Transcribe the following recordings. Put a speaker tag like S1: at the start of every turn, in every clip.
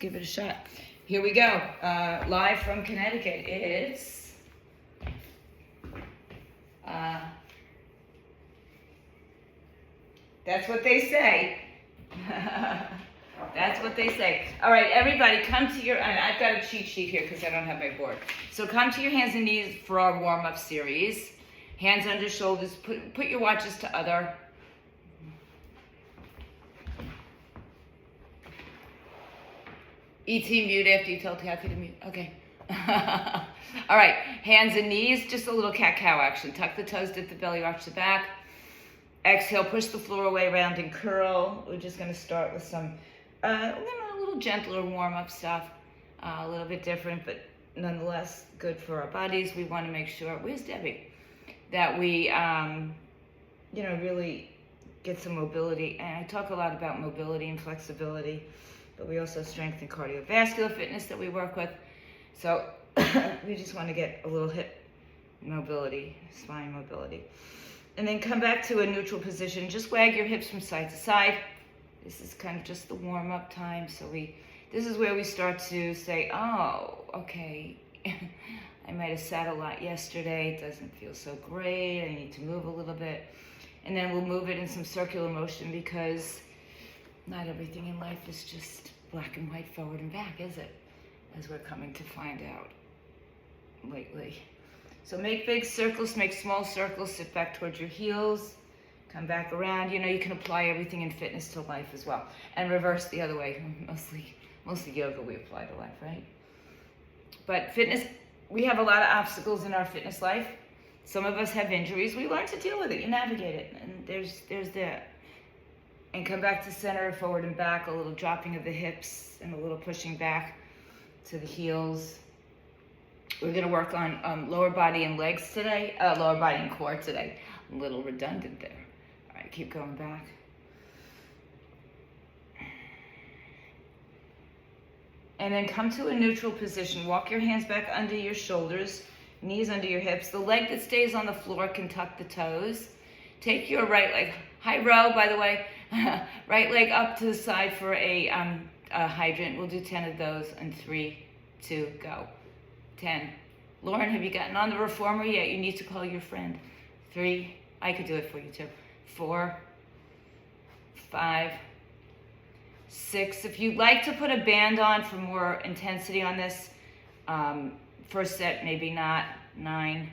S1: give it a shot. Here we go. Live from Connecticut. It's that's what they say. That's what they say. All right, everybody, come to your, and I've got a cheat sheet here because I don't have my board. So come to your hands and knees for our warm-up series. Hands under shoulders. Put your watches to other. ET mute after you tell Kathy to mute. Okay. All right, hands and knees, just a little cat-cow action. Tuck the toes, dip the belly, arch the back. Exhale, push the floor away, round and curl. We're just going to start with some a little gentler warm-up stuff. A little bit different, but nonetheless good for our bodies. We want to make sure, where's Debbie? That we, really get some mobility. And I talk a lot about mobility and flexibility, but we also strengthen cardiovascular fitness that we work with. So we just want to get a little hip mobility, spine mobility. And then come back to a neutral position. Just wag your hips from side to side. This is kind of just the warm-up time. So this is where we start to say, oh, okay, I might have sat a lot yesterday. It doesn't feel so great. I need to move a little bit. And then we'll move it in some circular motion because not everything in life is just black and white, forward and back, is it? As we're coming to find out lately. So make big circles, make small circles, sit back towards your heels, come back around. You can apply everything in fitness to life as well. And reverse the other way. Mostly yoga we apply to life, right? But fitness, we have a lot of obstacles in our fitness life. Some of us have injuries. We learn to deal with it. You navigate it. And there's that. And come back to center, forward and back, a little dropping of the hips and a little pushing back to the heels. We're going to work on lower body and legs today, lower body and core today. A little redundant there. All right, keep going back. And then come to a neutral position. Walk your hands back under your shoulders, knees under your hips. The leg that stays on the floor can tuck the toes. Take your right leg, high row, by the way, right leg up to the side for a hydrant. We'll do 10 of those in 3, 2, go. 10. Lauren, have you gotten on the reformer yet? You need to call your friend. 3, I could do it for you too. 4, 5, 6. If you'd like to put a band on for more intensity on this, first set, maybe not. 9,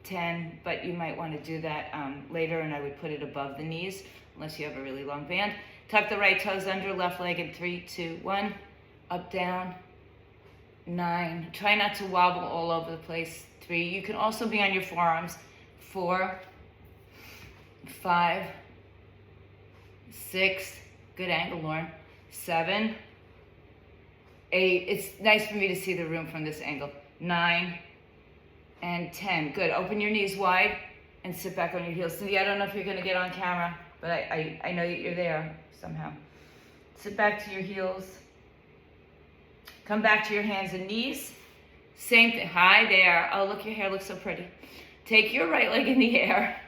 S1: 10, but you might want to do that later, and I would put it above the knees, unless you have a really long band. Tuck the right toes under, left leg in 3, 2, 1. Up, down. 9. Try not to wobble all over the place. 3. You can also be on your forearms. 4, 5, 6. Good angle, Lauren. 7, 8. It's nice for me to see the room from this angle. 9 and 10. Good. Open your knees wide and sit back on your heels. Cindy, I don't know if you're going to get on camera, but I know that you're there somehow. Sit back to your heels. Come back to your hands and knees. Same thing. Hi there. Oh, look, your hair looks so pretty. Take your right leg in the air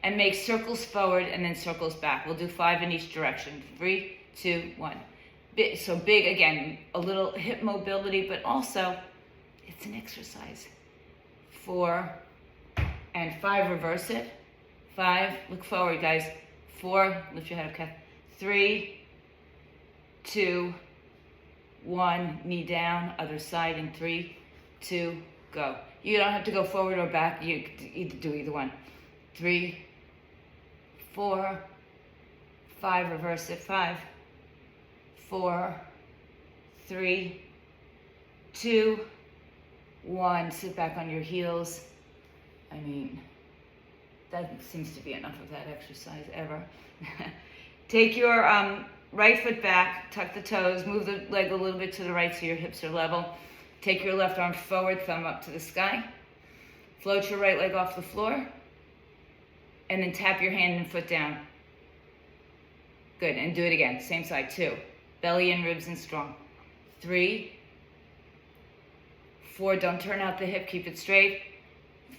S1: and make circles forward and then circles back. We'll do 5 in each direction. 3, 2, 1. So big, again, a little hip mobility, but also it's an exercise. 4 and 5, reverse it. 5, look forward, guys. 4, lift your head up, Kath. 3, 2, 1, knee down, other side in 3, 2, go. You don't have to go forward or back. You do either one. 3, 4, 5, reverse it. 5, 4, 3, 2, 1. Sit back on your heels. I mean, that seems to be enough of that exercise ever. Take your right foot back, tuck the toes, move the leg a little bit to the right so your hips are level. Take your left arm forward, thumb up to the sky. Float your right leg off the floor. And then tap your hand and foot down. Good, and do it again. Same side, 2. Belly in, ribs in strong. 3, 4, don't turn out the hip, keep it straight.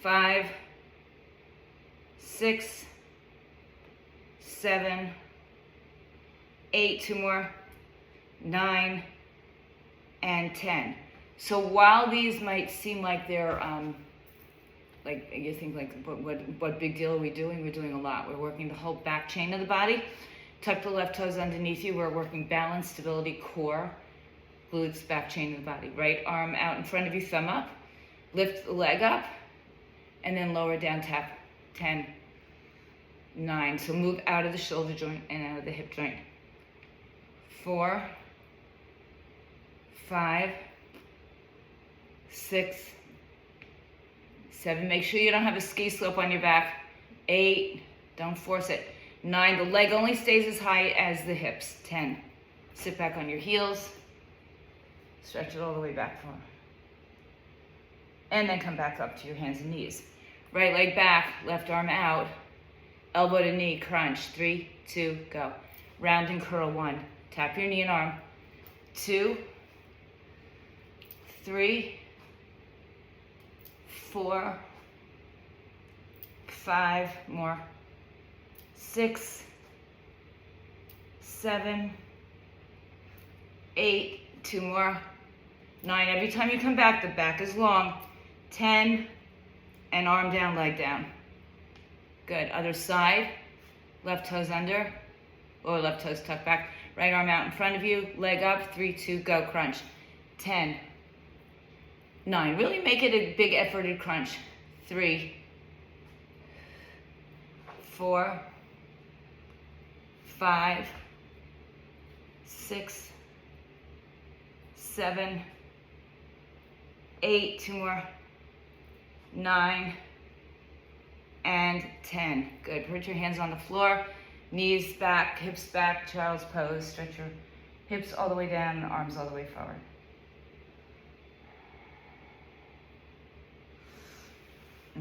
S1: 5, 6, 7, 8, 2 more. 9, and 10. So while these might seem like they're, like you think like, what big deal are we doing? We're doing a lot. We're working the whole back chain of the body. Tuck the left toes underneath you. We're working balance, stability, core, glutes, back chain of the body. Right arm out in front of you, thumb up. Lift the leg up, and then lower down, tap. 10, 9. So move out of the shoulder joint and out of the hip joint. 4, 5, 6, 7. Make sure you don't have a ski slope on your back. 8. Don't force it. 9. The leg only stays as high as the hips. 10. Sit back on your heels. Stretch it all the way back forward. And then come back up to your hands and knees. Right leg back, left arm out. Elbow to knee, crunch. 3, 2, go. Round and curl. 1. Tap your knee and arm. 2, 3, 4, 5, more. 6, 7, 8, 2 more. 9. Every time you come back, the back is long. 10, and arm down, leg down. Good. Other side. Left toes under, or left toes tucked back. Right arm out in front of you, leg up. 3, 2, go. Crunch. 10, 9. Really make it a big efforted crunch. 3, 4, 5, 6, 7, 8. 2 more. 9, and 10. Good. Put your hands on the floor, knees back, hips back, child's pose. Stretch your hips all the way down, arms all the way forward.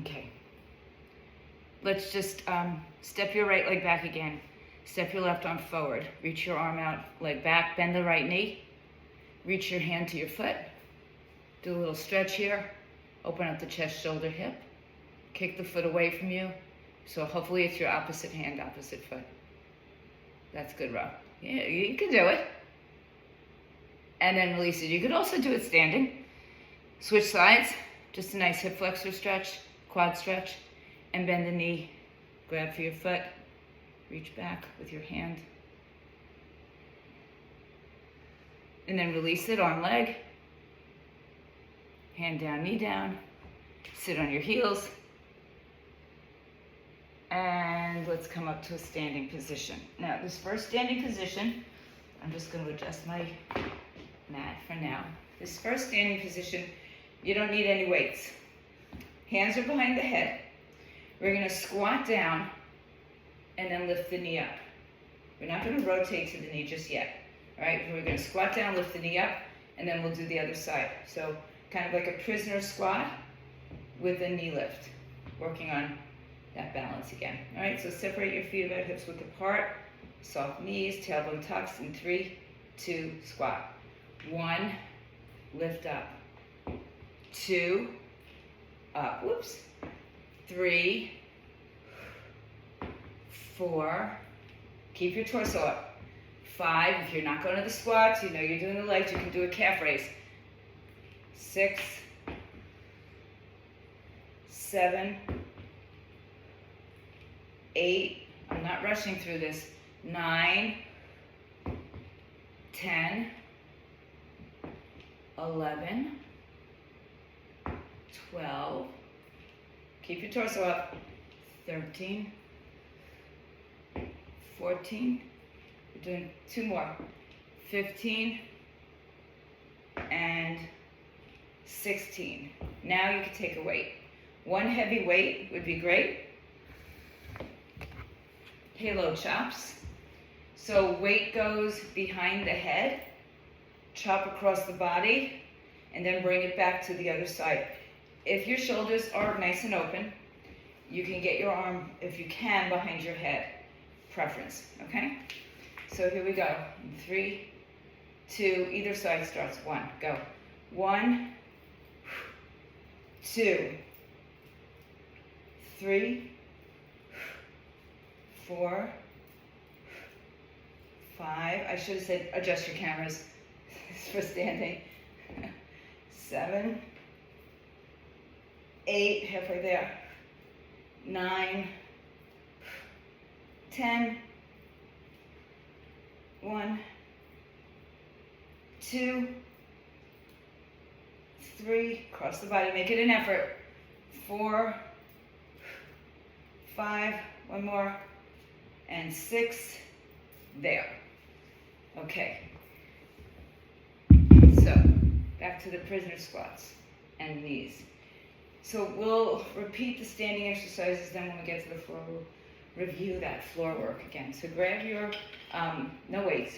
S1: Okay. Let's just step your right leg back again. Step your left arm forward. Reach your arm out, leg back, bend the right knee. Reach your hand to your foot. Do a little stretch here. Open up the chest, shoulder, hip. Kick the foot away from you. So hopefully it's your opposite hand, opposite foot. That's good, Rob. Yeah, you can do it. And then release it. You could also do it standing. Switch sides. Just a nice hip flexor stretch, quad stretch. And bend the knee. Grab for your foot. Reach back with your hand. And then release it, arm, leg. Hand down, knee down. Sit on your heels. And let's come up to a standing position. Now, this first standing position, I'm just going to adjust my mat for now. This first standing position, you don't need any weights. Hands are behind the head. We're going to squat down and then lift the knee up. We're not going to rotate to the knee just yet. All right, we're going to squat down, lift the knee up, and then we'll do the other side. So kind of like a prisoner squat with a knee lift, working on that balance again. All right, so separate your feet about hips width apart, soft knees, tailbone tucks, in 3, 2, squat. 1, lift up. 2, up, whoops. 3, 4, keep your torso up. 5, if you're not going to the squats, you know you're doing the legs, you can do a calf raise. 6, 7, 8, I'm not rushing through this. 9, 10, 11, 12, keep your torso up. 13, 14, we're doing 2 more. 15, and 16. Now you can take a weight. 1 heavy weight would be great. Halo chops. So weight goes behind the head, chop across the body, and then bring it back to the other side. If your shoulders are nice and open, you can get your arm, if you can, behind your head. Preference, okay? So here we go. 3, 2, either side starts. 1, go. 1, 2, 3, 4, 5. I should have said adjust your cameras. for standing. 7, 8, halfway there. 9, 10, 1, 2, 3, cross the body, make it an effort. 4, 5, one more, and 6, there. Okay. So, back to the prisoner squats and knees. So we'll repeat the standing exercises, then when we get to the floor, we'll review that floor work again. So grab your, no weights,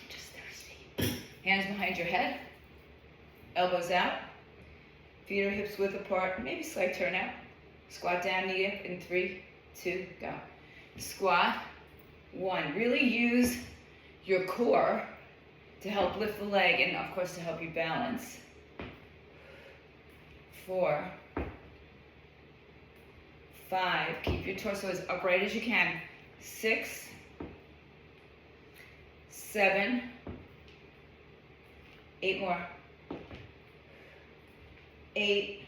S1: just thirsty. Hands behind your head, elbows out, feet or hips width apart, maybe slight turn out. Squat down, knee up in 3, 2, go. Squat, 1. Really use your core to help lift the leg and of course to help you balance. 4, 5, keep your torso as upright as you can. 6, 7, 8 more. 8,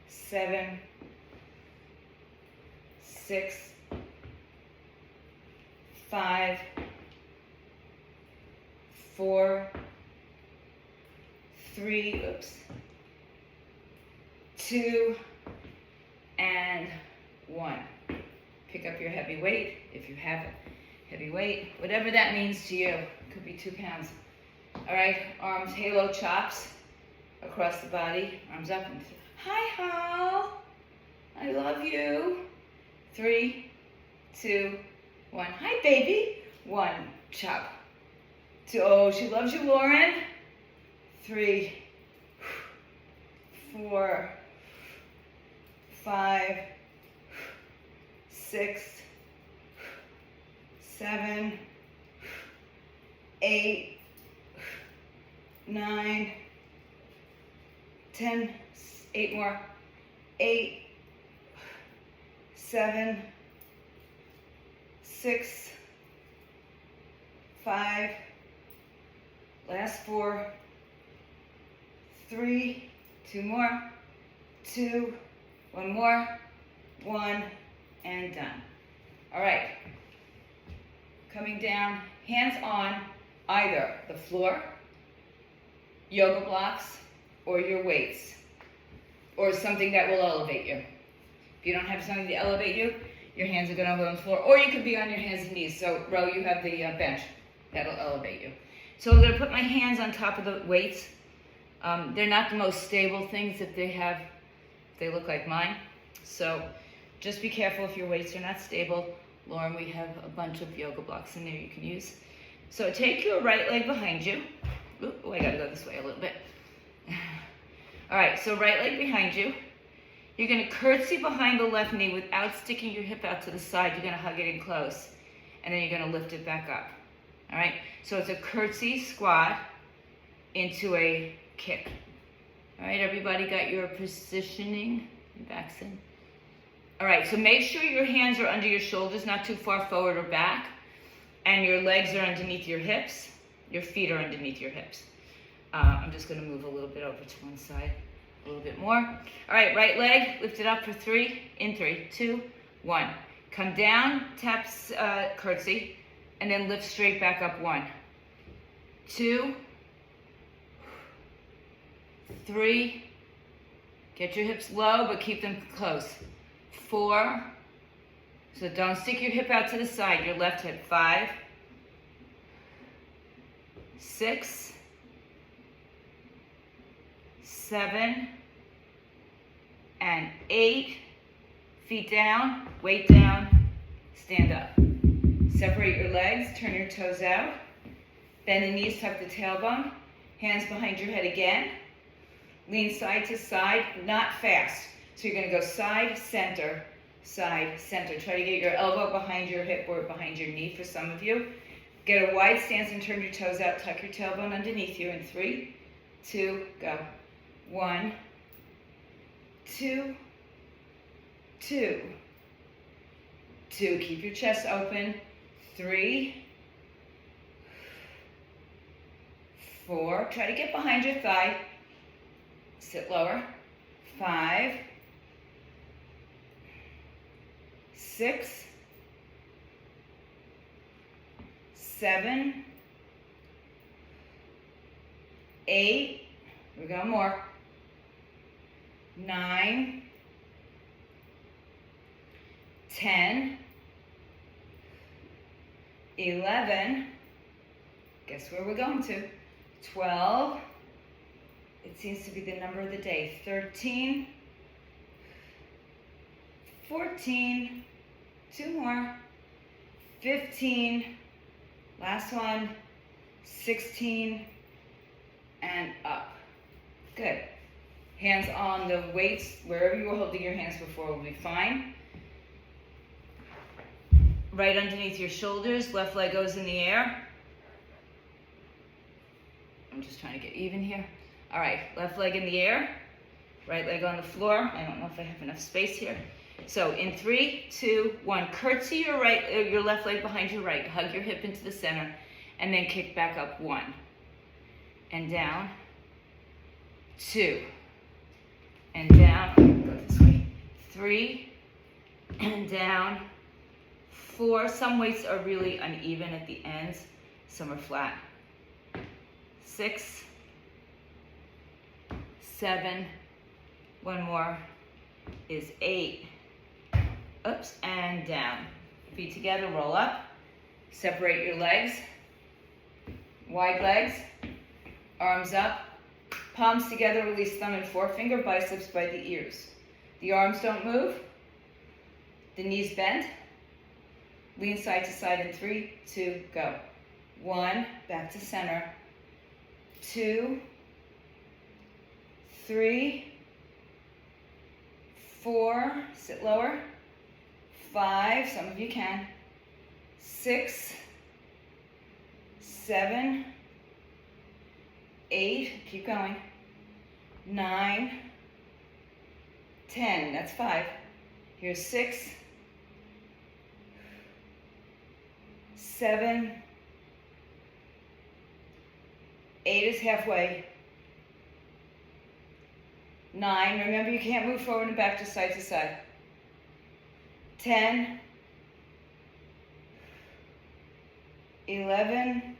S1: 7, 6, 5, 4, 3, 2, and 1. Pick up your heavy weight, if you have it. Heavy weight, whatever that means to you. It could be 2 pounds. All right, arms, halo chops across the body. Arms up and hi, Hal. I love you. 3, 2, 1. Hi, baby. 1, chop. 2, oh, she loves you, Lauren. 3, 4, 5, 6, 7, 8, 9, 10, 8 more. 8, 7, 6, 5, last 4, 3, 2 more, 2, 1 more, 1, and done. All right, coming down, hands on either the floor, yoga blocks, or your weights, or something that will elevate you. If you don't have something to elevate you, your hands are gonna go on the floor, or you could be on your hands and knees. So Ro, you have the bench, that'll elevate you. So I'm gonna put my hands on top of the weights. They're not the most stable things if they look like mine. So just be careful if your weights are not stable. Lauren, we have a bunch of yoga blocks in there you can use. So take your right leg behind you. Oh, I gotta go this way a little bit. All right, so right leg behind you. You're gonna curtsy behind the left knee without sticking your hip out to the side. You're gonna hug it in close, and then you're gonna lift it back up. All right, so it's a curtsy squat into a kick. All right, everybody got your positioning? Backs in. All right, so make sure your hands are under your shoulders, not too far forward or back, and your legs are underneath your hips. Your feet are underneath your hips. I'm just gonna move a little bit over to one side, a little bit more. All right, right leg, lift it up for 3, in 3, 2, 1. Come down, taps, curtsy, and then lift straight back up. 1, 2, 3, get your hips low, but keep them close. 4, so don't stick your hip out to the side, your left hip. 5, 6, 7, and 8. Feet down, weight down, stand up. Separate your legs, turn your toes out. Bend the knees, tuck the tailbone. Hands behind your head again. Lean side to side, not fast. So you're gonna go side, center, side, center. Try to get your elbow behind your hip or behind your knee for some of you. Get a wide stance and turn your toes out. Tuck your tailbone underneath you in 3, 2, go. 1, 2, 2, 2. Keep your chest open. 3, 4, try to get behind your thigh, sit lower, 5, 6, 7, 8, we got more, 9, 10, 11, guess where we're going to, 12, it seems to be the number of the day, 13, 14, 2 more, 15, last one, 16, and up. Good. Hands on the weights, wherever you were holding your hands before will be fine. Right underneath your shoulders, left leg goes in the air. I'm just trying to get even here. All right, left leg in the air, right leg on the floor. I don't know if I have enough space here. So in 3, 2, 1, curtsy your left leg behind your right, hug your hip into the center, and then kick back up 1. And down, 2, and down, go this way, 3, and down, 4, some weights are really uneven at the ends, some are flat, 6, 7, one more is 8, oops, and down, feet together, roll up, separate your legs, wide legs, arms up, palms together, release thumb and forefinger, biceps by the ears. The arms don't move, the knees bend, lean side to side in 3, 2, go. 1, back to center, 2, 3, 4, sit lower, 5, some of you can, 6, 7, 8, keep going, 9, 10, that's 5, here's 6, 7, 8 is halfway, 9, remember you can't move forward and back to side, 10, 11,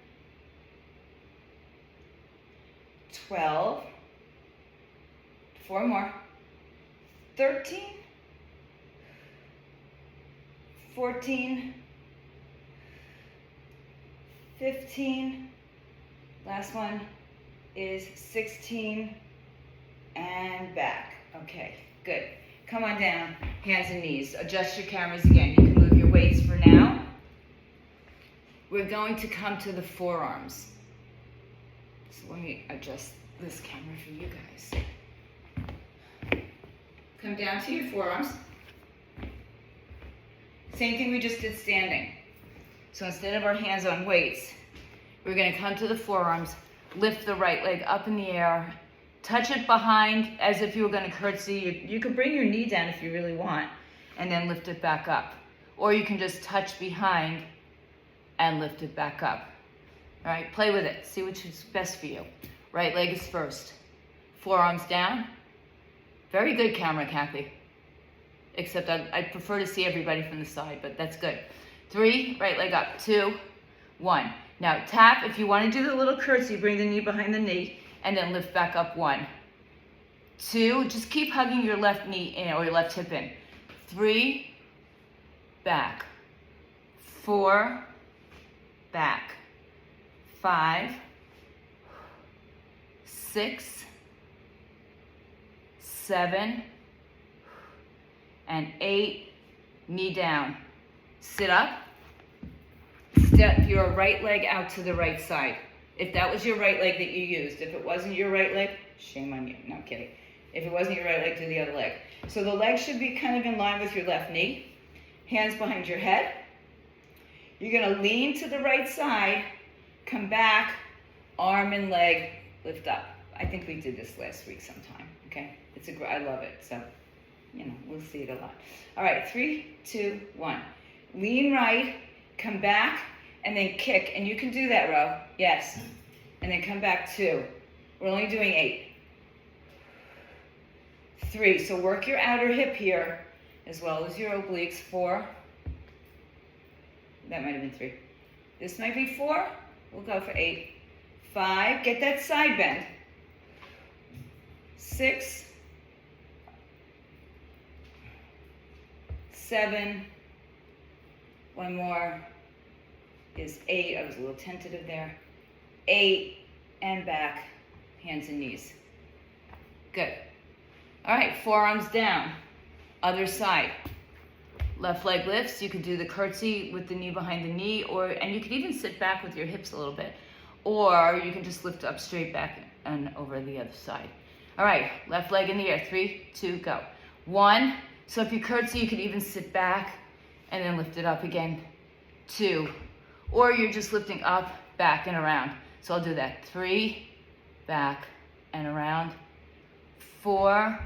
S1: 12, 4 more, 13, 14, 15, last one is 16, and back. Okay, good. Come on down, hands and knees. Adjust your cameras again. You can move your weights for now. We're going to come to the forearms. So let me adjust this camera for you guys. Come down to your forearms. Same thing we just did standing. So instead of our hands on weights, we're going to come to the forearms, lift the right leg up in the air, touch it behind as if you were going to curtsy. You can bring your knee down if you really want, and then lift it back up. Or you can just touch behind and lift it back up. All right, play with it. See which is best for you. Right leg is first. Forearms down. Very good camera, Kathy. Except I prefer to see everybody from the side, but that's good. 3, right leg up. 2, 1. Now tap, if you want to do the little curtsy, bring the knee behind the knee, and then lift back up. 1, 2, just keep hugging your left knee in or your left hip in. 3, back. 4, back. 5, 6, 7, and 8, knee down. Sit up, step your right leg out to the right side. If that was your right leg that you used, if it wasn't your right leg, shame on you, no I'm kidding. If it wasn't your right leg, do the other leg. So the leg should be kind of in line with your left knee, hands behind your head. You're gonna lean to the right side, come back, arm and leg, lift up. I think we did this last week sometime, okay? I love it, so, we'll see it a lot. All right, 3, 2, 1. Lean right, come back, and then kick. And you can do that, Ro. Yes. and then come back 2. We're only doing 8. 3, so work your outer hip here, as well as your obliques. 4, that might have been 3. This might be 4, we'll go for 8. 5, get that side bend. 6, 7, one more is 8, I was a little tentative there. 8, and back, hands and knees. Good. All right, forearms down, other side. Left leg lifts, you could do the curtsy with the knee behind the knee, and you could even sit back with your hips a little bit, or you can just lift up straight back and over the other side. All right, left leg in the air, 3, 2, go. 1, so if you curtsy, you could even sit back and then lift it up again. 2, or you're just lifting up, back, and around. So I'll do that. 3, back, and around. 4,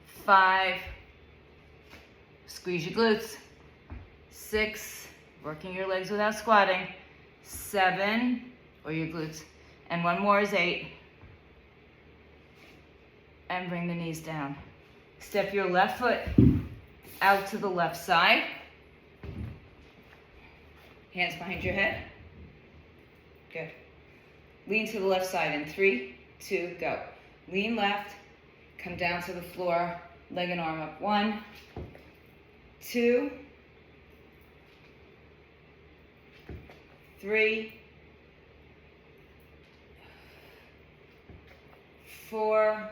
S1: 5, squeeze your glutes. 6, working your legs without squatting. 7, or your glutes. And one more is 8. And bring the knees down. Step your left foot out to the left side. Hands behind your head. Good. Lean to the left side in 3, 2, go. Lean left, come down to the floor, leg and arm up. 1, 2, 3, 4,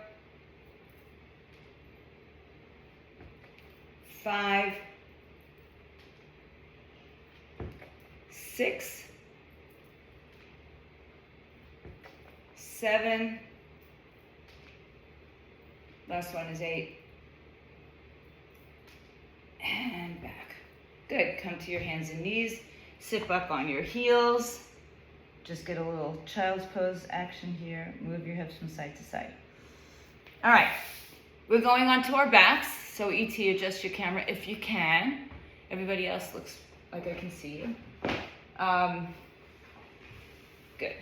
S1: 5, 6, 7, last one is 8, and back. Good, come to your hands and knees, sit back on your heels, just get a little child's pose action here, move your hips from side to side. All right, we're going on to our backs, so ET, adjust your camera if you can. Everybody else looks like I can see you. Good.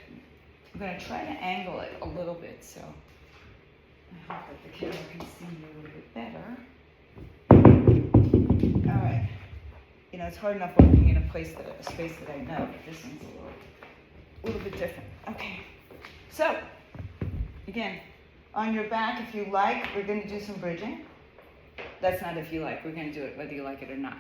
S1: I'm going to try to angle it a little bit, so I hope that the camera can see me a little bit better. All right. You know, it's hard enough working in a space that I know, but this one's a little bit different. Okay. So, again, on your back, if you like, we're going to do some bridging. That's not if you like. We're going to do it whether you like it or not.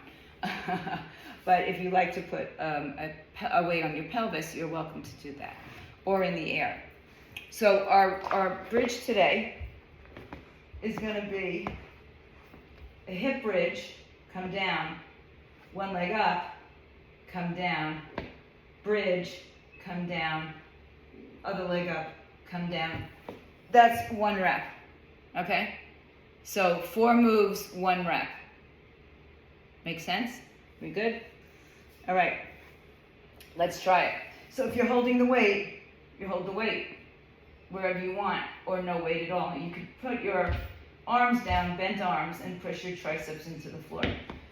S1: But if you like to put a weight on your pelvis, you're welcome to do that, or in the air. So our bridge today is going to be a hip bridge, come down, one leg up, come down, bridge, come down, other leg up, come down. That's 1 rep, okay? So 4 moves, 1 rep. Make sense? We good? All right, let's try it. So if you're holding the weight, you hold the weight wherever you want, or no weight at all. You could put your arms down, bent arms, and push your triceps into the floor.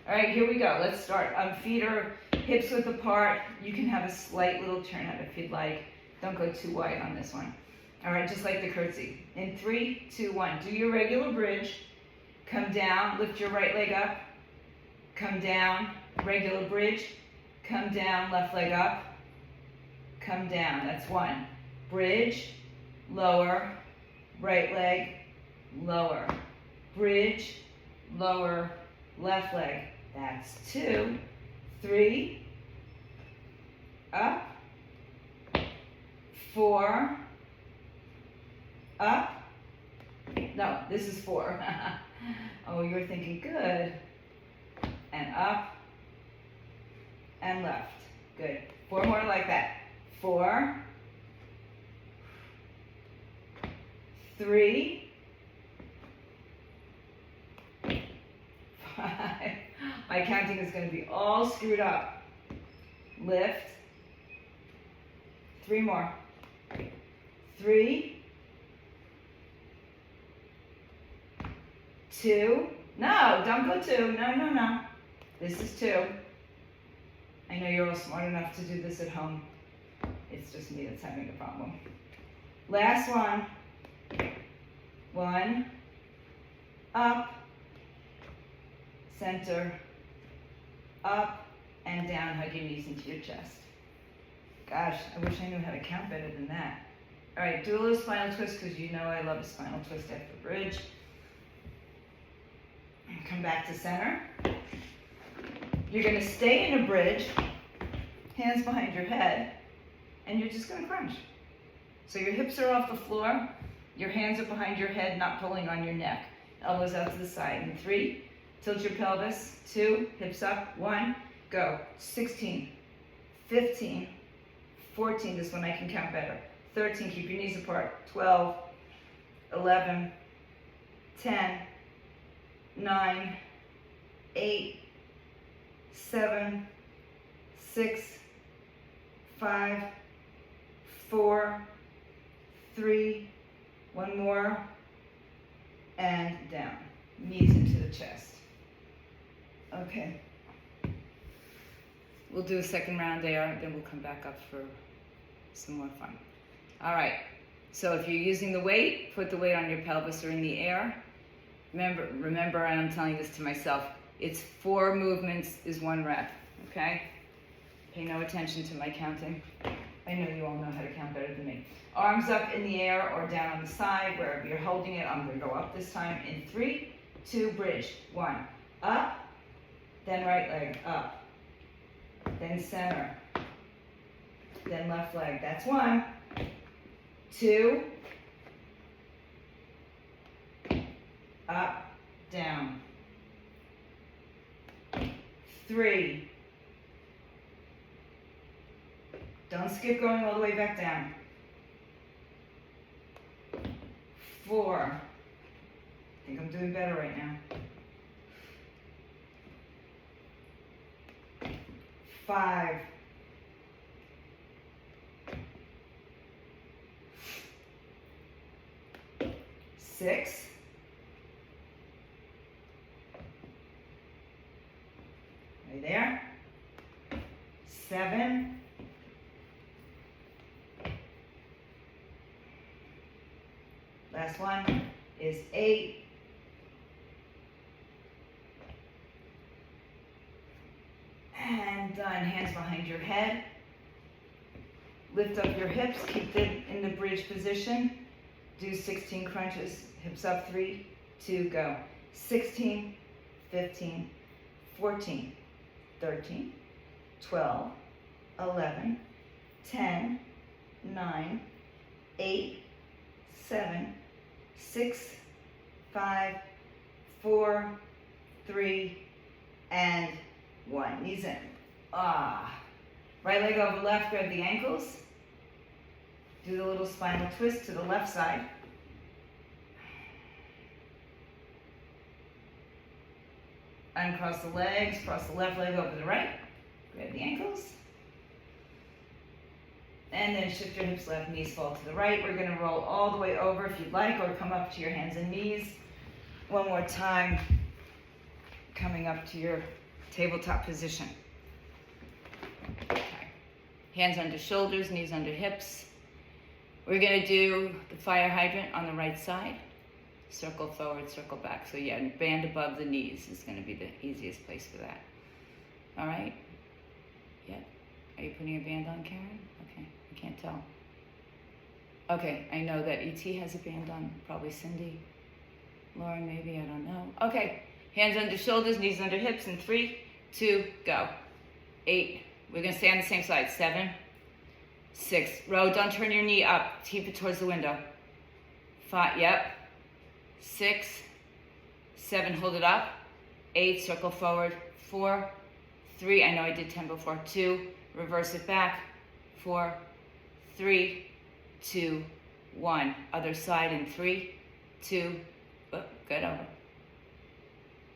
S1: All right, here we go. Let's start. Feet are hips width apart. You can have a slight little turn out if you'd like. Don't go too wide on this one. All right, just like the curtsy. In 3, 2, 1. Do your regular bridge. Come down, lift your right leg up. Come down, regular bridge. Come down, left leg up. Come down, that's 1. Bridge, lower, right leg, lower. Bridge, lower, left leg. That's 2. 3, up. 4, up. No, this is 4. Oh, you're thinking good. And up and left. Good. 4 more like that. 4, 3, 5. My counting is going to be all screwed up. Lift. 3 more. 3, 2. No, don't go 2. No. This is 2. I know you're all smart enough to do this at home. It's just me that's having a problem. Last one. 1, up, center, up, and down. Hug your knees into your chest. Gosh, I wish I knew how to count better than that. All right, do a little spinal twist because you know I love a spinal twist after bridge. Come back to center. You're going to stay in a bridge, hands behind your head, and you're just going to crunch. So your hips are off the floor, your hands are behind your head, not pulling on your neck. Elbows out to the side. In 3, tilt your pelvis. 2, hips up. 1, go. 16, 15, 14, this one I can count better. 13, keep your knees apart. 12, 11, 10, 9, 8, 7, 6, 5, 4, 3, one more, and down. Knees into the chest. Okay. We'll do a second round there, then we'll come back up for some more fun. All right. So if you're using the weight, put the weight on your pelvis or in the air. Remember, and I'm telling this to myself, it's 4 movements is 1 rep, okay? Pay no attention to my counting. I know you all know how to count better than me. Arms up in the air or down on the side, wherever you're holding it. I'm going to go up this time in 3, 2, bridge. 1, up, then right leg, up, then center, then left leg. That's 1, 2, up, down, 3, don't skip going all the way back down, 4, I think I'm doing better right now, 5, 6, 7, last one is 8, and done. Hands behind your head. Lift up your hips, keep them in the bridge position. Do 16 crunches, hips up, 3, 2, go. 16, 15, 14, 13, 12, 11, 10, 9, 8, 7, 6, 5, 4, 3, and 1. Knees in. Right leg over left, grab the ankles. Do the little spinal twist to the left side. Uncross the legs, cross the left leg over the right. Grab the ankles. And then shift your hips left, knees fall to the right. We're going to roll all the way over if you'd like, or come up to your hands and knees. One more time, coming up to your tabletop position. Okay. Hands under shoulders, knees under hips. We're going to do the fire hydrant on the right side. Circle forward, circle back. So yeah, band above the knees is going to be the easiest place for that. All right? Yeah. Are you putting a band on, Karen? Okay, I can't tell. Okay, I know that E.T. has a band on. Probably Cindy. Lauren, maybe, I don't know. Okay, hands under shoulders, knees under hips, in 3, 2, go. 8, we're going to stay on the same side. 7, 6, row, don't turn your knee up. Keep it towards the window. 5, yep. 6, 7, hold it up. 8, circle forward. 4, 3, I know I did 10 before. 2, reverse it back. 4, 3, 2, 1. Other side in 3, 2, good, over.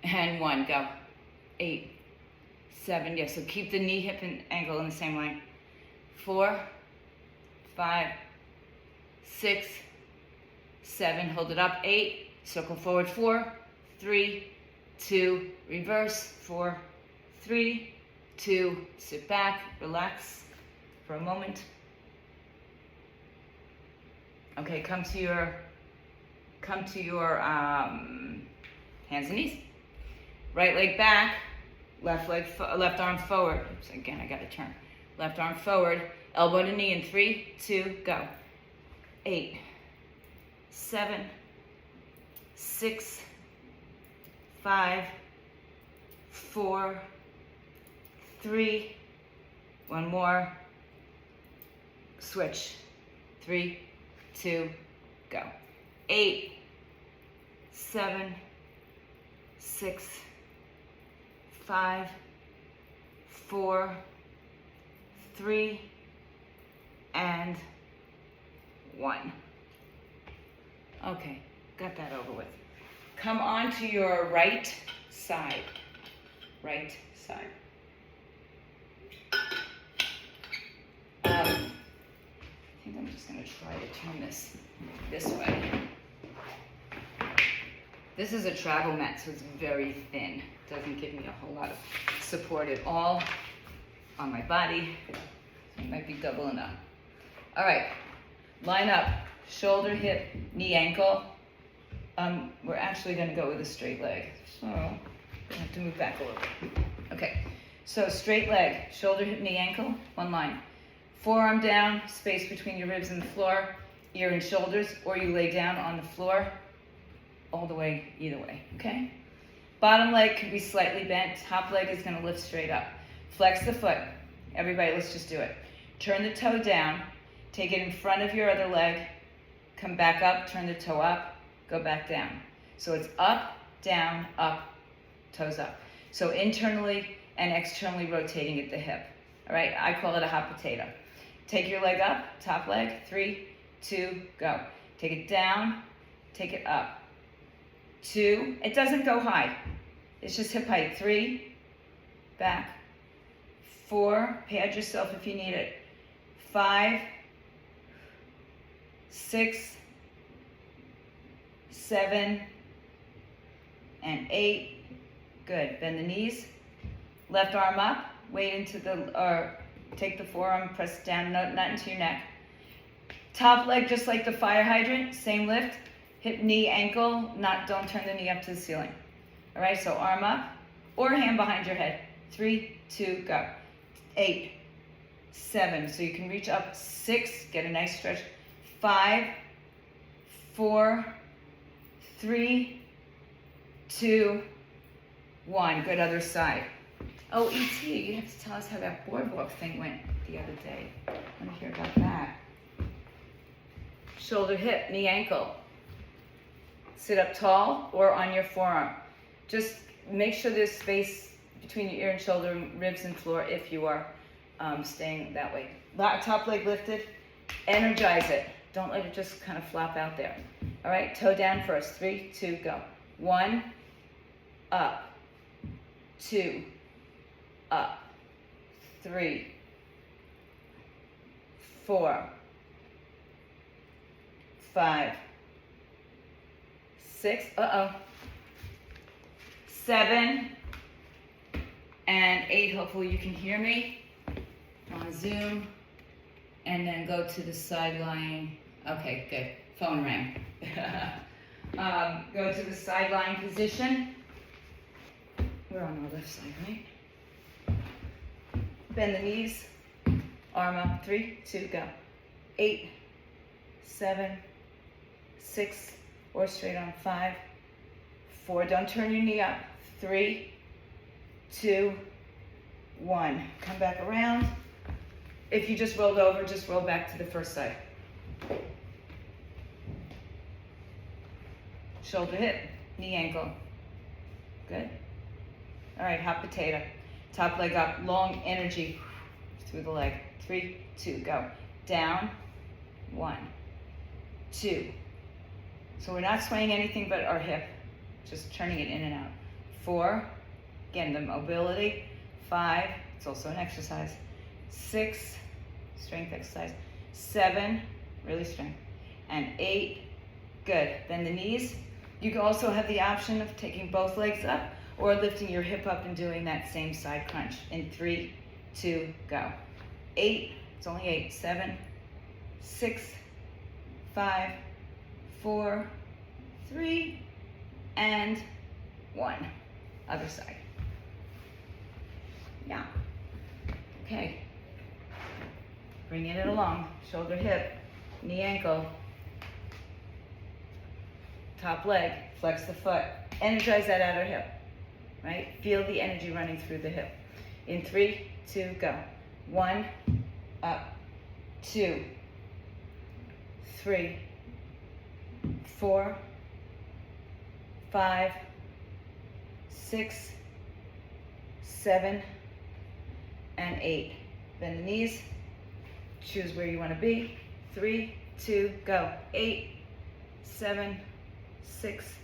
S1: And 1, go. 8, 7, yeah, so keep the knee, hip, and ankle in the same line. 4, 5, 6, 7, hold it up. 8, circle forward. 4, 3, 2, reverse. 4, 3, 2, sit back, relax for a moment. Okay, come to your hands and knees. Right leg back, left arm forward. Oops, again, I gotta turn. Left arm forward, elbow to knee in 3, 2, go. 8, 7, 6, 5, 4, 3, one more. Switch. 3, 2, go. 8, 7, 6, 5, 4, 3, and 1. Okay, got that over with. Come on to your right side. Right side. I think I'm just going to try to turn this way. This is a travel mat, so it's very thin. Doesn't give me a whole lot of support at all on my body. So it might be doubling up. All right, line up, shoulder, hip, knee, ankle. We're actually going to go with a straight leg, so I have to move back a little bit. Okay, so straight leg, shoulder, hip, knee, ankle, one line. Forearm down, space between your ribs and the floor, ear and shoulders, or you lay down on the floor, all the way, either way, okay? Bottom leg can be slightly bent, top leg is gonna lift straight up. Flex the foot. Everybody, let's just do it. Turn the toe down, take it in front of your other leg, come back up, turn the toe up, go back down. So it's up, toes up. So internally and externally rotating at the hip. All right, I call it a hot potato. Take your leg up, top leg, 3, 2, go. Take it down, take it up. 2, it doesn't go high. It's just hip height. 3, back. 4, pad yourself if you need it. 5, 6, 7, and 8. Good. Bend the knees. Left arm up. Weight into take the forearm, press it down, not into your neck. Top leg, just like the fire hydrant, same lift. Hip, knee, ankle, don't turn the knee up to the ceiling. All right, so arm up or hand behind your head. 3, 2, go. 8, 7, so you can reach up. 6, get a nice stretch. 5, 4, 3, 2, 1. Good, other side. Oh, ET, you have to tell us how that boardwalk thing went the other day. I want to hear about that. Shoulder, hip, knee, ankle. Sit up tall or on your forearm. Just make sure there's space between your ear and shoulder, ribs and floor if you are staying that way. Top leg lifted. Energize it. Don't let it just kind of flop out there. All right, toe down first. 3, 2, go. 1, up. 2, up. 3, 4, 5, 6, 7, and 8. Hopefully you can hear me on Zoom. And then go to the sideline. Okay, good. Phone rang. Go to the sideline position. We're on our left side, right? Bend the knees. Arm up. 3, 2, go. 8, 7, 6, or straight on. 5, 4. Don't turn your knee up. 3, 2, 1. Come back around. If you just rolled over, just roll back to the first side. Shoulder, hip, knee, ankle. Good. All right, hot potato. Top leg up, long energy through the leg. 3, 2, go. Down, 1, 2. So we're not swaying anything but our hip, just turning it in and out. 4, again, the mobility. 5, it's also an exercise. 6, strength exercise. 7, really strength. And 8, good. Bend the knees. You can also have the option of taking both legs up or lifting your hip up and doing that same side crunch. In 3, 2, go. 8, it's only 8. 7, 6, 5, 4, 3, and 1. Other side. Yeah. Okay. Bringing it along. Shoulder, hip, knee, ankle. Top leg. Flex the foot. Energize that outer hip. Right? Feel the energy running through the hip. In 3, 2, go. 1, up. 2, 3, 4, 5, 6, 7, and 8. Bend the knees. Choose where you want to be. 3, 2, go. 8, 7, 6,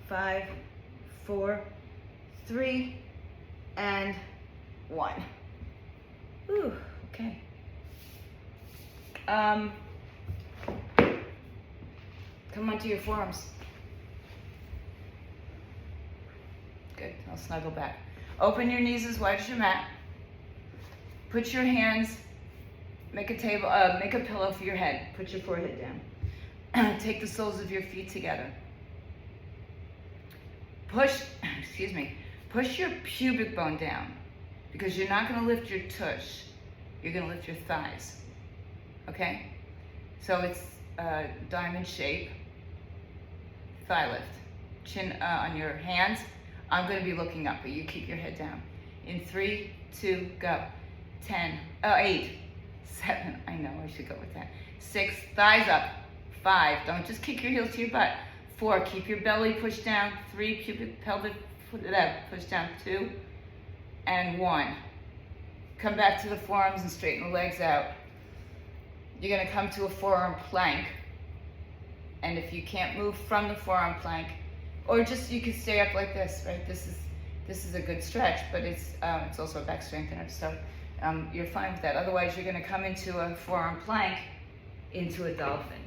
S1: 5, 4, 3, and 1. Ooh, okay. Come onto your forearms. Good, I'll snuggle back. Open your knees as wide as your mat. Put your hands, make a pillow for your head. Put your forehead down. Take the soles of your feet together. Push your pubic bone down, because you're not gonna lift your tush, you're gonna lift your thighs, okay? So it's diamond shape, thigh lift. Chin on your hands. I'm gonna be looking up, but you keep your head down. In 3, 2, go. 8, 7, I know I should go with that. 6, thighs up. 5, don't just kick your heels to your butt. 4, keep your belly pushed down. 3, pelvic push down. 2, and 1. Come back to the forearms and straighten the legs out. You're gonna come to a forearm plank. And if you can't move from the forearm plank, or just you can stay up like this, right? This is a good stretch, but it's also a back strengthener, so you're fine with that. Otherwise, you're gonna come into a forearm plank, into a dolphin.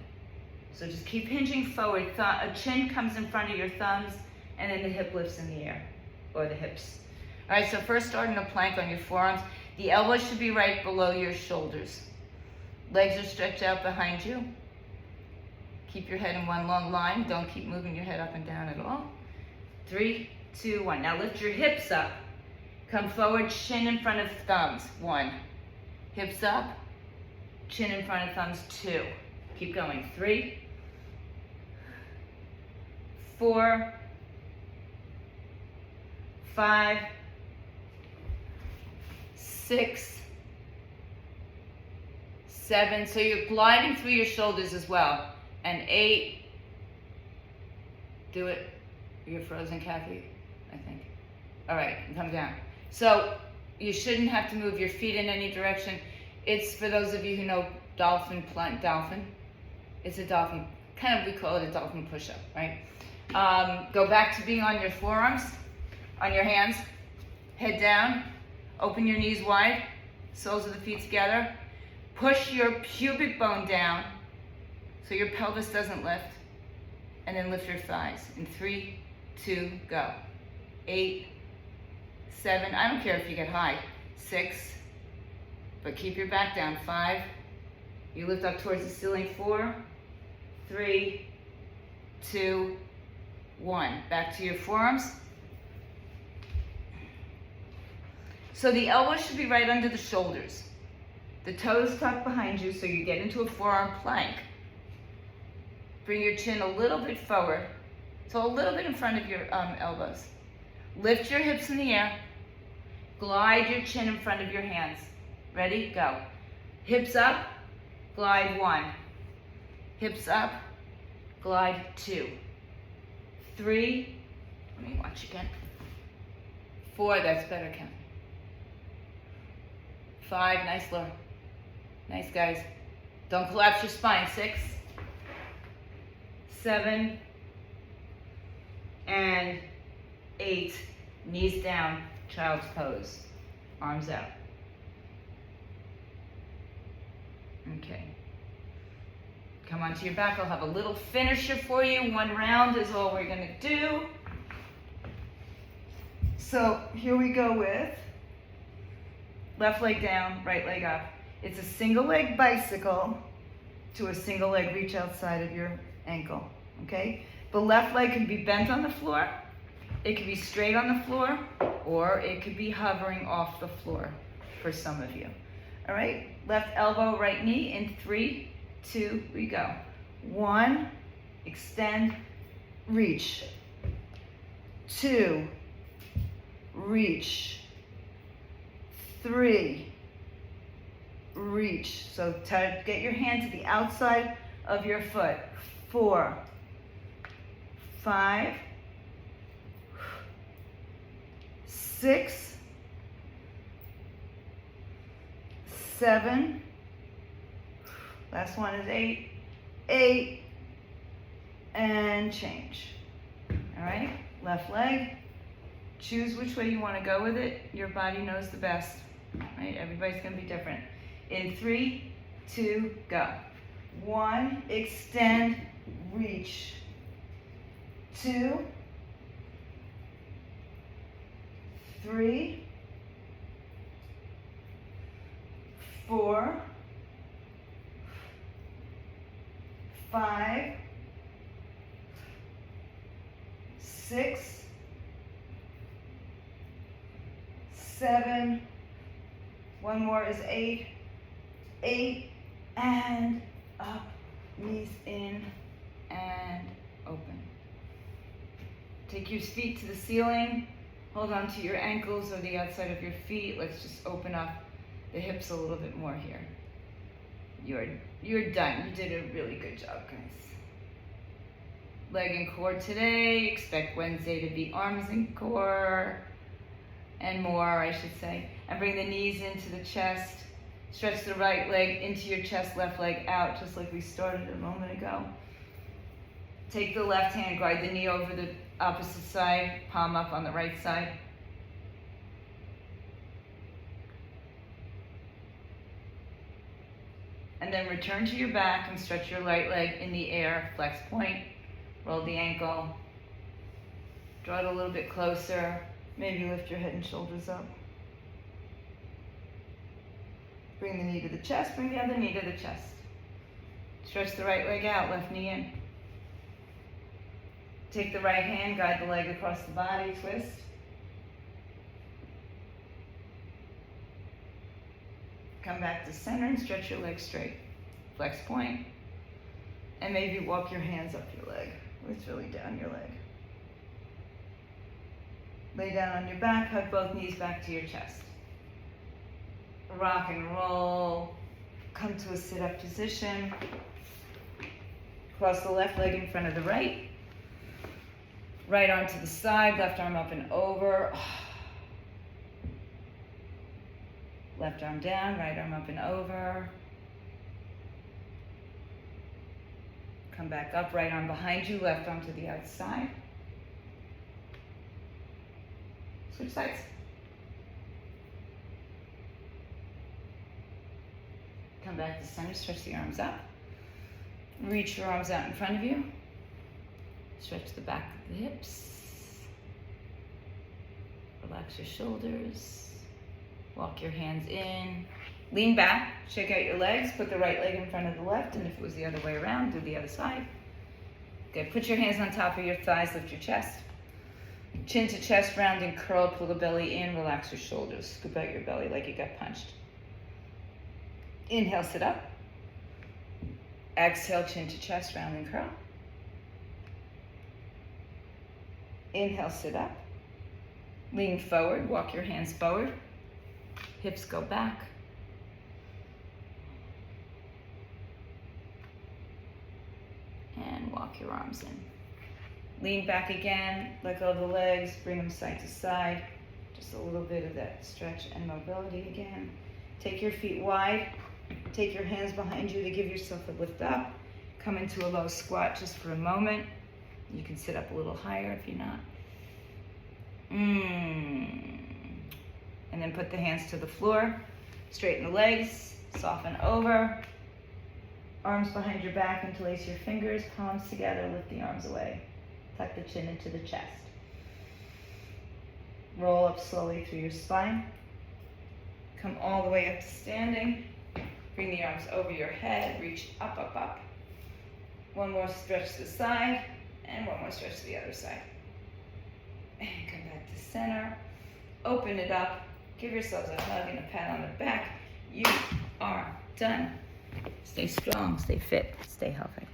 S1: So just keep hinging forward. A chin comes in front of your thumbs, and then the hip lifts in the air, or the hips. All right, so first start in a plank on your forearms. The elbows should be right below your shoulders. Legs are stretched out behind you. Keep your head in one long line. Don't keep moving your head up and down at all. 3, 2, 1. Now lift your hips up. Come forward, chin in front of thumbs. 1. Hips up, chin in front of thumbs. 2. Keep going. 3, 4, 5, 6, 7. So you're gliding through your shoulders as well. And 8. Do it. You're frozen, Kathy, I think. All right, come down. So you shouldn't have to move your feet in any direction. It's for those of you who know dolphin. It's a dolphin. We call it a dolphin push-up, right? Go back to being on your forearms, on your hands. Head down. Open your knees wide. Soles of the feet together. Push your pubic bone down so your pelvis doesn't lift. And then lift your thighs. In 3, 2, go. 8, 7, I don't care if you get high. 6, but keep your back down. 5, you lift up towards the ceiling. 4, 3, 2, 1. Back to your forearms. So the elbows should be right under the shoulders. The toes tucked behind you so you get into a forearm plank. Bring your chin a little bit forward, so a little bit in front of your elbows. Lift your hips in the air. Glide your chin in front of your hands. Ready? Go. Hips up, glide 1. Hips up, glide 2. 3, let me watch again. 4, that's better, Ken. 5, nice, Laura. Nice, guys. Don't collapse your spine. 6, 7, and 8. Knees down, child's pose. Arms out. Okay. Come onto your back. I'll have a little finisher for you. 1 round is all we're going to do. So here we go with left leg down, right leg up. It's a single leg bicycle to a single leg reach outside of your ankle, okay? The left leg can be bent on the floor, it could be straight on the floor, or it could be hovering off the floor for some of you. All right, left elbow, right knee in 3, 2, we go. 1, extend, reach. 2, reach. 3, reach. So get your hand to the outside of your foot. 4, 5, 6, 7, last one is 8, 8, and change. All right, left leg. Choose which way you want to go with it. Your body knows the best, right? Everybody's going to be different. In 3, 2, go. 1, extend, reach. 2, 3, 4, 5, 6, 7, one more is 8, 8, and up, knees in, and open. Take your feet to the ceiling, hold on to your ankles or the outside of your feet. Let's just open up the hips a little bit more here. You're done. You did a really good job, guys. Leg and core today. Expect Wednesday to be arms and core and more, I should say. And bring the knees into the chest. Stretch the right leg into your chest, left leg out, just like we started a moment ago. Take the left hand, glide the knee over the opposite side, palm up on the right side. And then return to your back and stretch your right leg in the air, flex point, roll the ankle, draw it a little bit closer, maybe lift your head and shoulders up. Bring the knee to the chest, bring the other knee to the chest. Stretch the right leg out, left knee in. Take the right hand, guide the leg across the body, twist. Come back to center and stretch your leg straight. Flex point. And maybe walk your hands up your leg. It's really down your leg. Lay down on your back, hug both knees back to your chest. Rock and roll. Come to a sit-up position. Cross the left leg in front of the right. Right arm to the side, left arm up and over. Left arm down, right arm up and over. Come back up, right arm behind you, left arm to the outside. Switch sides. Come back to center, stretch the arms up. Reach your arms out in front of you. Stretch the back of the hips. Relax your shoulders. Walk your hands in. Lean back, shake out your legs, put the right leg in front of the left, and if it was the other way around, do the other side. Good, put your hands on top of your thighs, lift your chest. Chin to chest, round and curl, pull the belly in, relax your shoulders. Scoop out your belly like you got punched. Inhale, sit up. Exhale, chin to chest, round and curl. Inhale, sit up. Lean forward, walk your hands forward. Hips go back. And walk your arms in. Lean back again, let go of the legs, bring them side to side. Just a little bit of that stretch and mobility again. Take your feet wide. Take your hands behind you to give yourself a lift up. Come into a low squat just for a moment. You can sit up a little higher if you're not. And then put the hands to the floor. Straighten the legs, soften over. Arms behind your back, interlace your fingers, palms together, lift the arms away. Tuck the chin into the chest. Roll up slowly through your spine. Come all the way up to standing. Bring bring the arms over your head, reach up, up, up. One more stretch to the side, and one more stretch to the other side. And come back to center. Open it up. Give yourselves a hug and a pat on the back. You are done. Stay strong, stay fit, stay healthy.